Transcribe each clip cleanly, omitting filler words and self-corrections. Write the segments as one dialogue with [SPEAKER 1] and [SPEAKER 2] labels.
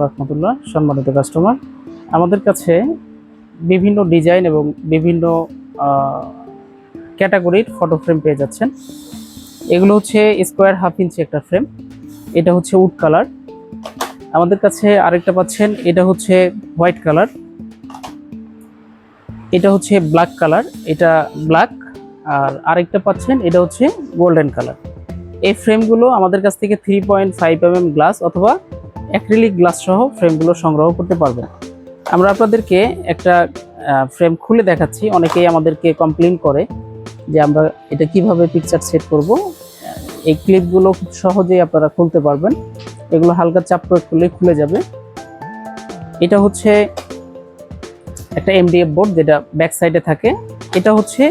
[SPEAKER 1] রাহমাতুল্লাহ। সম্মানিত কাস্টমার, আমাদের কাছে বিভিন্ন ডিজাইন এবং বিভিন্ন ক্যাটাগরির ফটো ফ্রেম পেয়ে যাচ্ছেন। এগুলো হচ্ছে স্কোয়ার হাফ ইঞ্চি একটা ফ্রেম, এটা হচ্ছে উড কালার। আমাদের কাছে আরেকটা পাচ্ছেন, এটা হচ্ছে হোয়াইট কালার, এটা হচ্ছে ব্ল্যাক কালার, এটা ব্ল্যাক। আর আরেকটা পাচ্ছেন, এটা হচ্ছে গোল্ডেন কালার। এই ফ্রেমগুলো আমাদের কাছ থেকে 3.5 mm গ্লাস অথবা অ্যাক্রিলিক গ্লাস সহ ফ্রেমগুলো সংগ্রহ করতে পারবেন। আমরা আপনাদেরকে একটা ফ্রেম খুলে দেখাচ্ছি। অনেকেই আমাদেরকে কমপ্লেইন করে যে আমরা এটা কিভাবে পিকচার সেট করব। এই ক্লিপগুলো খুব সহজেই আপনারা খুলতে পারবেন, এগুলো হালকা চাপ প্রয়োগ করলেই খুলে যাবে। এটা হচ্ছে একটা এমডিএফ বোর্ড যেটা ব্যাক সাইডে থাকে। এটা হচ্ছে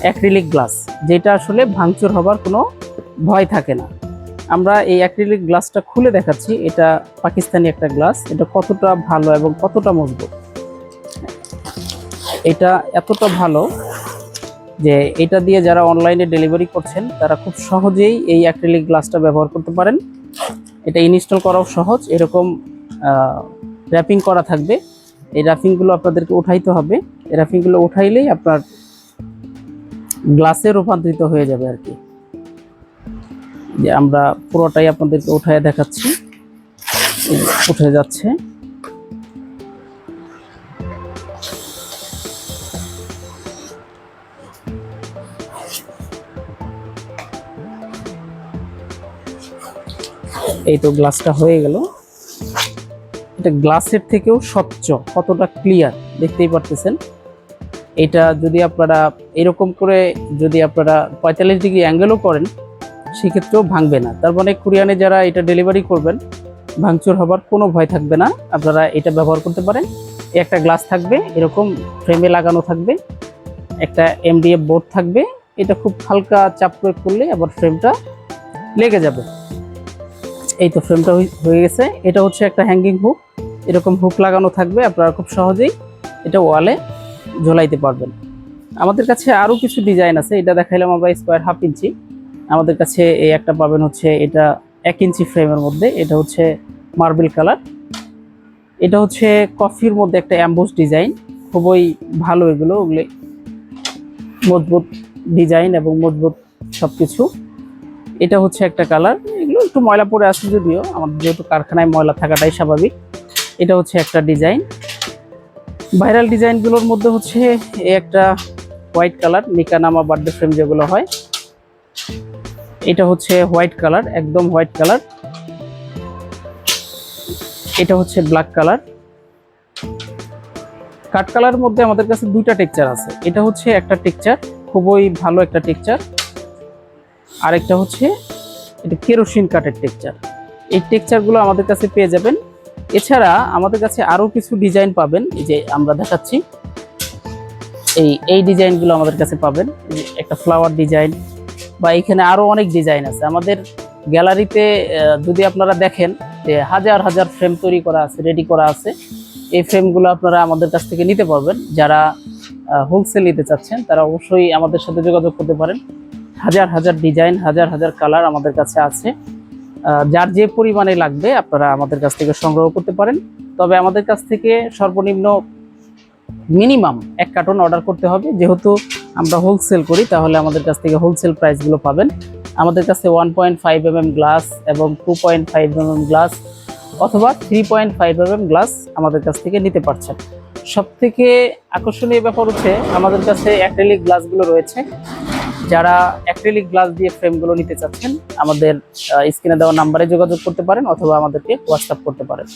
[SPEAKER 1] অ্যাক্রিলিক গ্লাস, যেটা আসলে ভাঙচুর হবার কোনো ভয় থাকে না। আমরা এই অ্যাক্রিলিক গ্লাসটা খুলে দেখাচ্ছি। এটা পাকিস্তানি একটা গ্লাস, এটা কতটা ভালো এবং কতটা মজবুত। এটা এতটা ভালো যে এটা দিয়ে যারা অনলাইনে ডেলিভারি করছেন তারা খুব সহজেই এই অ্যাক্রিলিক গ্লাসটা ব্যবহার করতে পারেন। এটা ইনস্টল করাও সহজ। এরকম র্যাপিং করা থাকবে, এই র্যাপিংগুলো আপনাদেরকে উঠাইতে হবে। এই র্যাপিংগুলো উঠাইলেই আপনার গ্লাসে রূপান্তরিত হয়ে যাবে আর কি। যে আমরা পুরোটাই আপনাদেরকে উঠায় দেখাচ্ছি, উঠে যাচ্ছে। এই তো গ্লাসটা হয়ে গেল। এটা গ্লাসের থেকেও স্বচ্ছ, কতটা ক্লিয়ার দেখতেই পারতেছেন। এটা যদি আপনারা এরকম করে যদি আপনারা 45 ডিগ্রি অ্যাঙ্গেলও করেন সেক্ষেত্রেও ভাঙবে না। তার মানে কুরিয়ানে যারা এটা ডেলিভারি করবেন ভাঙচুর হবার কোনো ভয় থাকবে না। আপনারা এটা ব্যবহার করতে পারেন। একটা গ্লাস থাকবে, এরকম ফ্রেমে লাগানো থাকবে, একটা এমডিএফ বোর্ড থাকবে। এটা খুব হালকা চাপ প্রয়োগ করলে আবার ফ্রেমটা লেগে যাবে। এই তো ফ্রেমটা হয়ে গেছে। এটা হচ্ছে একটা হ্যাঙ্গিং হুক, এরকম হুক লাগানো থাকবে। আপনারা খুব সহজেই এটা ওয়ালে ঝোলাইতে পারবেন। আমাদের কাছে আরও কিছু ডিজাইন আছে, এটা দেখাইলাম আমরা স্কোয়ার হাফ ইঞ্চি। আমাদের কাছে এই একটা পাবেন হচ্ছে এটা 1 ইঞ্চি ফ্রেমের মধ্যে, এটা হচ্ছে মার্বেল কালার। এটা হচ্ছে কফির মধ্যে একটা অ্যাম্বোস ডিজাইন, খুবই ভালো। ওগুলো মজবুত ডিজাইন এবং মজবুত সব কিছু। এটা হচ্ছে একটা কালার, এগুলো একটু ময়লা পড়ে আছে যদিও, আমাদের যেহেতু কারখানায় ময়লা থাকাটাই স্বাভাবিক। এটা হচ্ছে একটা ডিজাইন। ভাইরাল ডিজাইনগুলোর মধ্যে হচ্ছে এই একটা হোয়াইট কালার, নিকানামা বার্থডে ফ্রেম যেগুলো হয়। এটা হচ্ছে হোয়াইট কালার, একদম হোয়াইট কালার। এটা হচ্ছে ব্ল্যাক কালার। কাট কালারের মধ্যে আমাদের কাছে দুইটা টেক্সচার আছে। এটা হচ্ছে একটা টেক্সচার, খুবই ভালো একটা টেক্সচার। আরেকটা হচ্ছে এটা কেরোসিন কাঠের টেক্সচার। এই টেক্সচারগুলো আমাদের কাছে পেয়ে যাবেন। এছাড়া আমাদের কাছে আরও কিছু ডিজাইন পাবেন, এই যে আমরা দেখাচ্ছি। এই ডিজাইনগুলো আমাদের কাছে পাবেন, একটা ফ্লাওয়ার ডিজাইন, বা এখানে আরও অনেক ডিজাইন আছে। আমাদের গ্যালারিতে যদি আপনারা দেখেন যে হাজার হাজার ফ্রেম তৈরি করা আছে, রেডি করা আছে। এই ফ্রেমগুলো আপনারা আমাদের কাছ থেকে নিতে পারবেন। যারা হোলসেল নিতে চাচ্ছেন তারা অবশ্যই আমাদের সাথে যোগাযোগ করতে পারেন। হাজার হাজার ডিজাইন, হাজার হাজার কালার আমাদের কাছে আছে। যার যে পরিমাণে লাগবে আপনারা আমাদের কাছ থেকে সংগ্রহ করতে পারেন। তবে আমাদের কাছ থেকে সর্বনিম্ন মিনিমাম 1 কার্টন অর্ডার করতে হবে। যেহেতু আমরা হোলসেল করি তাহলে আমাদের কাছ থেকে হোলসেল প্রাইসগুলো পাবেন। আমাদের কাছে 1.5 mm গ্লাস এবং 2.5 mm গ্লাস অথবা 3.5 mm গ্লাস আমাদের কাছ থেকে নিতে পারছেন। সবথেকে আকর্ষণীয় ব্যাপার হচ্ছে আমাদের কাছে অ্যাক্রিলিক গ্লাসগুলো রয়েছে। যারা অ্যাক্রিলিক গ্লাস দিয়ে ফ্রেমগুলো নিতে চাচ্ছেন আমাদের স্ক্রিনে দেওয়া নাম্বারে যোগাযোগ করতে পারেন অথবা আমাদেরকে হোয়াটসঅ্যাপ করতে পারেন।